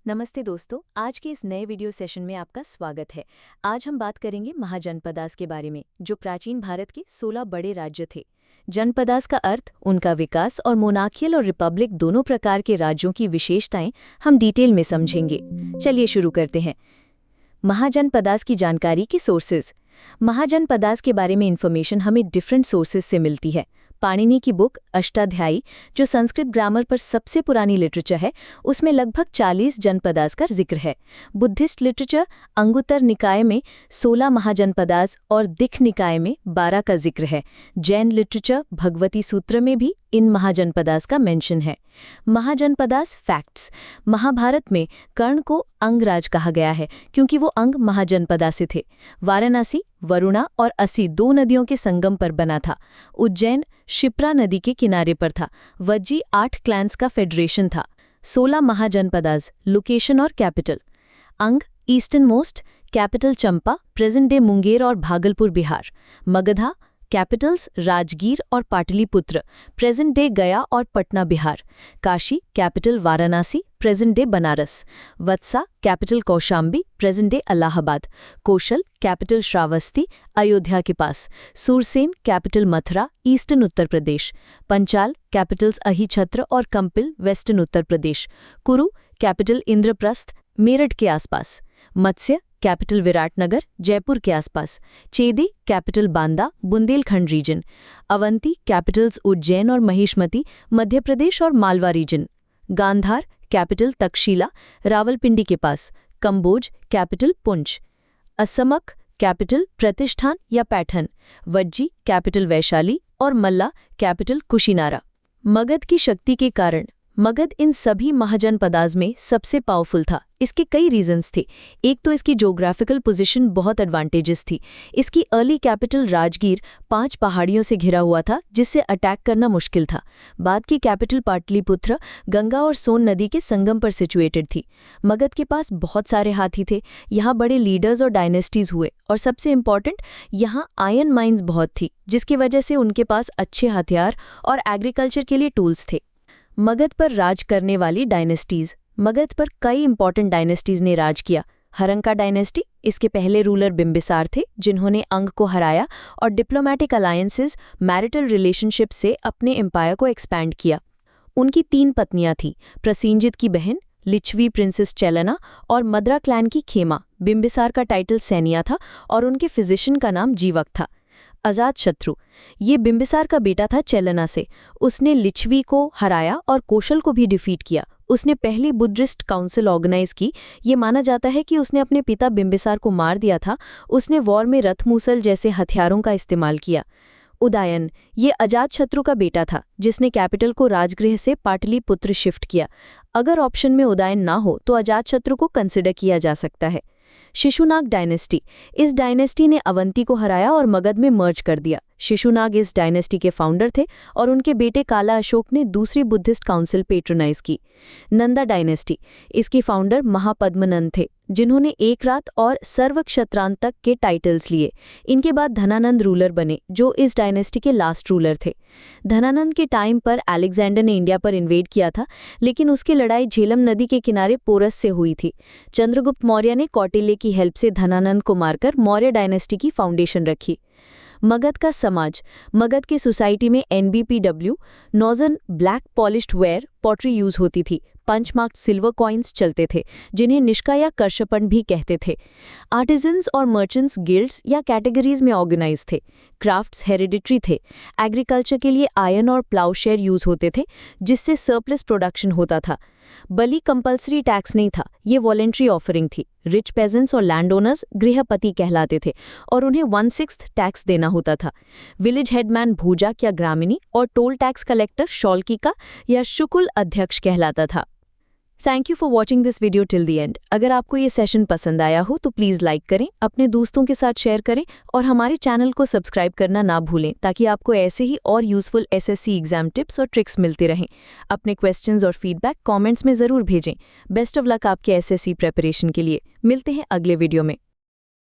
नमस्ते दोस्तों, आज के इस नए वीडियो सेशन में आपका स्वागत है। आज हम बात करेंगे महाजनपदास के बारे में, जो प्राचीन भारत के 16 बड़े राज्य थे। जनपदास का अर्थ, उनका विकास और मोनार्कियल और रिपब्लिक दोनों प्रकार के राज्यों की विशेषताएं हम डिटेल में समझेंगे। चलिए शुरू करते हैं। महाजनपदास की जानकारी के सोर्सेज। महाजनपदास के बारे में इंफॉर्मेशन हमें डिफरेंट सोर्सेज से मिलती है। पाणिनि की बुक अष्टाध्यायी, जो संस्कृत ग्रामर पर सबसे पुरानी लिटरेचर है, उसमें लगभग 40 जनपदास का जिक्र है। बुद्धिस्ट लिटरेचर अंगुत्तर निकाय में 16 महाजनपदास और दिक् निकाय में 12 का जिक्र है। जैन लिटरेचर भगवती सूत्र में भी इन महाजनपदास का मेंशन है। महाजनपदास फैक्ट्स। महाभारत में कर्ण को अंगराज कहा गया है क्योंकि वो अंग महाजनपदा से थे। वाराणसी वरुणा और असी 2 नदियों के संगम पर बना था। उज्जैन शिप्रा नदी के किनारे पर था। वज्जी 8 क्लैंस का फेडरेशन था। 16 महाजनपदास। लोकेशन और capital. Anga eastern most, capital Champa, present day Munger और भागलपुर बिहार। मगधा कैपिटल्स राजगीर और पाटलिपुत्र, प्रेजेंट डे गया और Patna Bihar. Kashi capital Varanasi, present day Banaras. Vatsa capital Kaushambi, present day Allahabad. Kaushal capital Shravasti, Ayodhya के पास। Surasena capital Mathura, eastern Uttar Pradesh. Panchala capitals Ahichhatra और कंपिल, वेस्टर्न उत्तर प्रदेश। कुरु कैपिटल इंद्रप्रस्थ, मेरठ के आसपास। मत्स्य कैपिटल विराटनगर, जयपुर के आसपास। Chedi capital Banda, Bundelkhand region. Avanti capitals Ujjain और महिष्मती, मध्य प्रदेश और मालवा रीजन। गांधार कैपिटल तक्षशिला, रावलपिंडी के पास। कंबोज कैपिटल पुंछ। असमक कैपिटल प्रतिष्ठान या पैठन। वज्जी कैपिटल वैशाली और मल्ला कैपिटल कुशीनारा। मगध की शक्ति के कारण मगध इन सभी महाजनपदास में सबसे पावरफुल था। इसके कई रीजंस थे। एक तो इसकी ज्योग्राफिकल पोजीशन बहुत एडवांटेजेस थी। इसकी अर्ली कैपिटल राजगीर 5 पहाड़ियों से घिरा हुआ था, जिससे अटैक करना मुश्किल था। बाद की कैपिटल पाटलिपुत्र गंगा और सोन नदी के संगम पर सिचुएटेड थी। मगध के पास बहुत सारे हाथी थे। यहाँ बड़े लीडर्स और डायनेस्टीज हुए, और सबसे इम्पॉर्टेंट, यहाँ आयरन माइंस बहुत थी, जिसकी वजह से उनके पास अच्छे हथियार और एग्रीकल्चर के लिए टूल्स थे। मगध पर राज करने वाली डायनेस्टीज। मगध पर कई इंपॉर्टेंट डायनेस्टीज ने राज किया। हरंका डायनेस्टी, इसके पहले रूलर बिंबिसार थे, जिन्होंने अंग को हराया और डिप्लोमैटिक अलायंसेस, मैरिटल रिलेशनशिप से अपने एम्पायर को एक्सपैंड किया। उनकी 3 पत्नियां थीं, प्रसेनजित की बहन लिच्छवी प्रिंसेस चेलना और मद्रा क्लैन की खेमा। बिंबिसार का टाइटल सैनिया था और उनके फिजिशियन का नाम जीवक था। अजातशत्रु, ये बिंबिसार का बेटा था चेलना से। उसने लिच्छवी को हराया और कौशल को भी डिफीट किया। उसने पहली बुद्धिस्ट काउंसिल ऑर्गेनाइज की। ये माना जाता है कि उसने अपने पिता बिंबिसार को मार दिया था। उसने वॉर में रथ मूसल जैसे हथियारों का इस्तेमाल किया। उदयन, ये अजातशत्रु का बेटा था, जिसने कैपिटल को राजगृह से पाटलिपुत्र शिफ्ट किया। अगर ऑप्शन में उदयन ना हो तो अजातशत्रु को कंसिडर किया जा सकता है। शिशुनाग डायनेस्टी, इस डायनेस्टी ने अवंती को हराया और मगध में मर्ज कर दिया। शिशुनाग इस डायनेस्टी के फाउंडर थे और उनके बेटे काला अशोक ने दूसरी बुद्धिस्ट काउंसिल पेट्रोनाइज की। नंदा डायनेस्टी, इसके फाउंडर महापद्मनंद थे, जिन्होंने एक रात और सर्वक्षत्रांत तक के टाइटल्स लिए। इनके बाद धनानंद रूलर बने, जो इस डायनेस्टी के लास्ट रूलर थे। धनानंद के टाइम पर अलेक्जेंडर ने इंडिया पर इन्वेड किया था, लेकिन उसकी लड़ाई झेलम नदी के किनारे पोरस से हुई थी। चंद्रगुप्त मौर्य ने कौटिल्य की हेल्प से धनानंद को मारकर मौर्य डायनेस्टी की फाउंडेशन रखी। मगध का समाज। मगध के सोसाइटी में NBPW, northern black polished where pottery use होती थी। पंचमार्क सिल्वर कॉइन्स चलते थे, जिन्हें निष्का या कर्षपण भी कहते थे। आर्टिजन्स और मर्चेंट्स गिल्ड्स या कैटेगरीज में ऑर्गेनाइज थे। क्राफ्ट्स हेरिडिटरी थे। एग्रीकल्चर के लिए आयरन और प्लाउशेयर यूज होते थे, जिससे सरप्लस प्रोडक्शन होता था। बलि कंपल्सरी टैक्स नहीं था, ये वॉलेंट्री ऑफरिंग थी। रिच पेजेंट्स और लैंड ओनर्स गृहपति कहलाते थे और उन्हें 1/6 टैक्स देना होता था। विलेज हेडमैन भूजाक या ग्रामिणी और टोल टैक्स कलेक्टर शौल्किका या शुकुल अध्यक्ष कहलाता था। Thank you for watching this video till the end. अगर आपको ये सेशन पसंद आया हो तो प्लीज़ लाइक करें, अपने दोस्तों के साथ शेयर करें और हमारे चैनल को सब्सक्राइब करना ना भूलें, ताकि आपको ऐसे ही और यूजफुल SSC एग्जाम टिप्स और ट्रिक्स मिलते रहें। अपने क्वेश्चंस और फीडबैक कमेंट्स में ज़रूर भेजें। बेस्ट ऑफ लक आपके SSC प्रेपरेशन के लिए। मिलते हैं अगले वीडियो में।